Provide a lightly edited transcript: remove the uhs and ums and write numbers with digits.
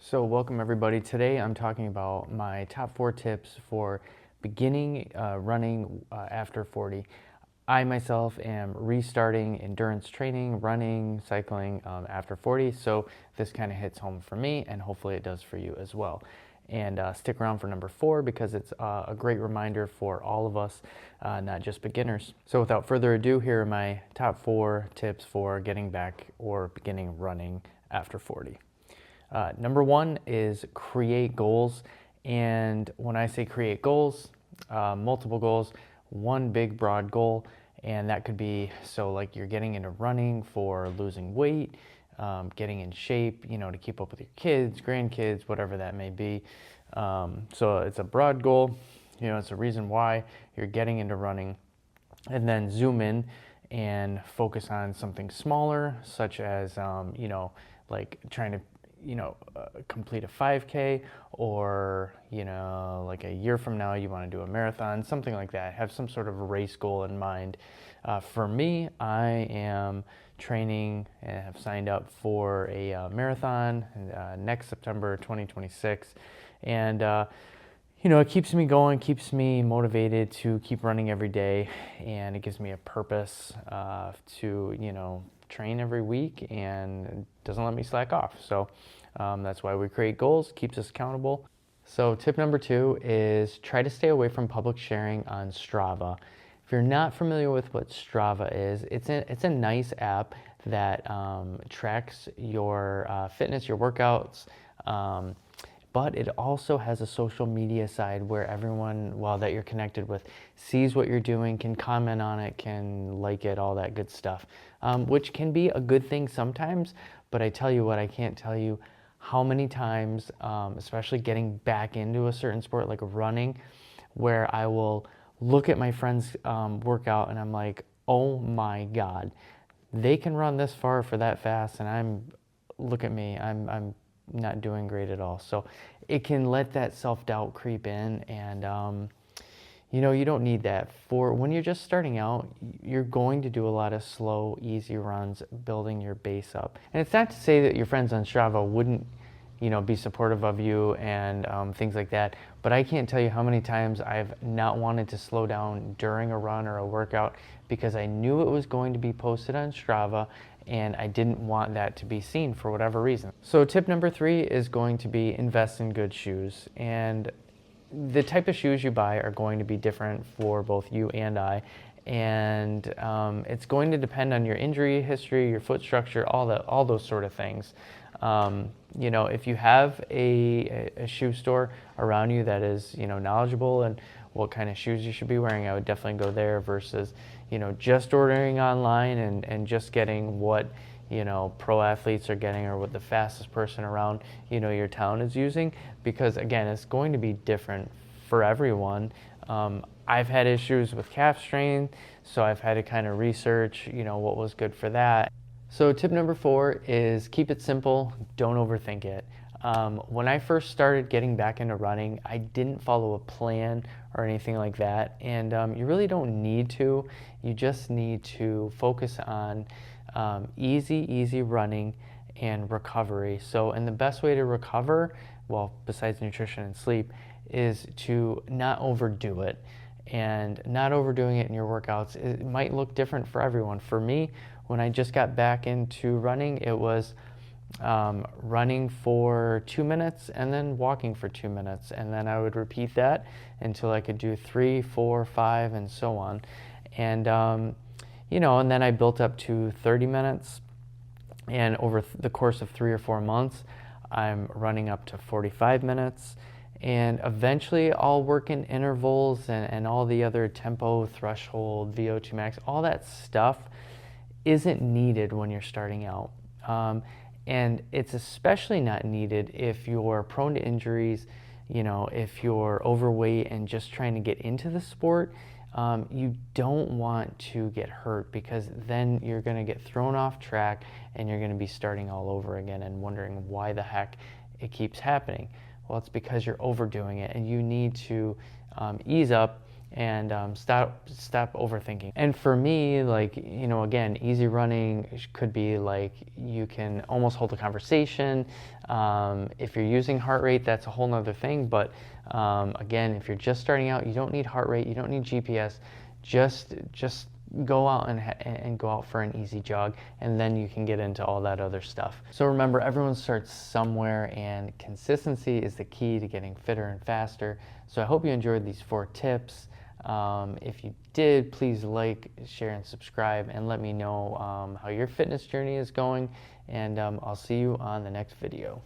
So welcome everybody. Today I'm talking about my top 4 tips for beginning running after 40. I myself am restarting endurance training, running, cycling after 40, so this kind of hits home for me and hopefully it does for you as well. And stick around for number 4 because it's a great reminder for all of us, not just beginners. So without further ado, here are my top 4 tips for getting back or beginning running after 40. Number 1 is create goals. And when I say create goals, multiple goals, one big broad goal, and that could be, so like you're getting into running for losing weight, getting in shape, to keep up with your kids, grandkids, whatever that may be. So it's a broad goal, it's a reason why you're getting into running. And then zoom in and focus on something smaller, such as, like trying to complete a 5K, or like a year from now you want to do a marathon, something like that. Have some sort of race goal in mind. For me, I am training and have signed up for a marathon next September 2026, and it keeps me going, keeps me motivated to keep running every day, and it gives me a purpose to train every week, and doesn't let me slack off. So that's why we create goals, keeps us accountable. So tip number 2 is try to stay away from public sharing on Strava. If you're not familiar with what Strava is, it's a nice app that tracks your fitness, your workouts, but it also has a social media side where everyone, that you're connected with, sees what you're doing, can comment on it, can like it, all that good stuff, which can be a good thing sometimes. But I tell you what, I can't tell you how many times, especially getting back into a certain sport like running, where I will look at my friend's workout and I'm like, oh my God, they can run this far for that fast, and look at me, I'm not doing great at all. So it can let that self-doubt creep in, and you don't need that. For when you're just starting out, you're going to do a lot of slow, easy runs, building your base up. And it's not to say that your friends on Strava wouldn't be supportive of you and things like that, but I can't tell you how many times I've not wanted to slow down during a run or a workout because I knew it was going to be posted on Strava, and I didn't want that to be seen for whatever reason. So tip number 3 is going to be invest in good shoes. And the type of shoes you buy are going to be different for both you and I. And it's going to depend on your injury history, your foot structure, all those sort of things. If you have a shoe store around you that is, knowledgeable and what kind of shoes you should be wearing, I would definitely go there versus, just ordering online and just getting what, pro athletes are getting or what the fastest person around, your town is using. Because again, it's going to be different for everyone. I've had issues with calf strain, so I've had to kind of research, what was good for that. So tip number 4 is keep it simple, don't overthink it. When I first started getting back into running, I didn't follow a plan or anything like that, and you really don't need to. You just need to focus on easy running and recovery. So, and the best way to recover, besides nutrition and sleep, is to not overdo it. And not overdoing it in your workouts, it might look different for everyone. For me, when I just got back into running, it was running for 2 minutes and then walking for 2 minutes. And then I would repeat that until I could do 3, 4, 5, and so on. And, and then I built up to 30 minutes. And over the course of 3 or 4 months, I'm running up to 45 minutes. And eventually I'll work in intervals and all the other tempo, threshold, VO2 max, all that stuff isn't needed when you're starting out. And it's especially not needed if you're prone to injuries, if you're overweight and just trying to get into the sport. You don't want to get hurt because then you're going to get thrown off track and you're going to be starting all over again and wondering why the heck it keeps happening. Well, it's because you're overdoing it, and you need to ease up and stop overthinking. And for me, like, again, easy running could be like you can almost hold a conversation. If you're using heart rate, that's a whole nother thing. But again, if you're just starting out, you don't need heart rate, you don't need GPS. Just go out and go out for an easy jog, and then you can get into all that other stuff. So remember, everyone starts somewhere, and consistency is the key to getting fitter and faster. So I hope you enjoyed these 4 tips. If you did, please like, share, and subscribe, and let me know how your fitness journey is going, and I'll see you on the next video.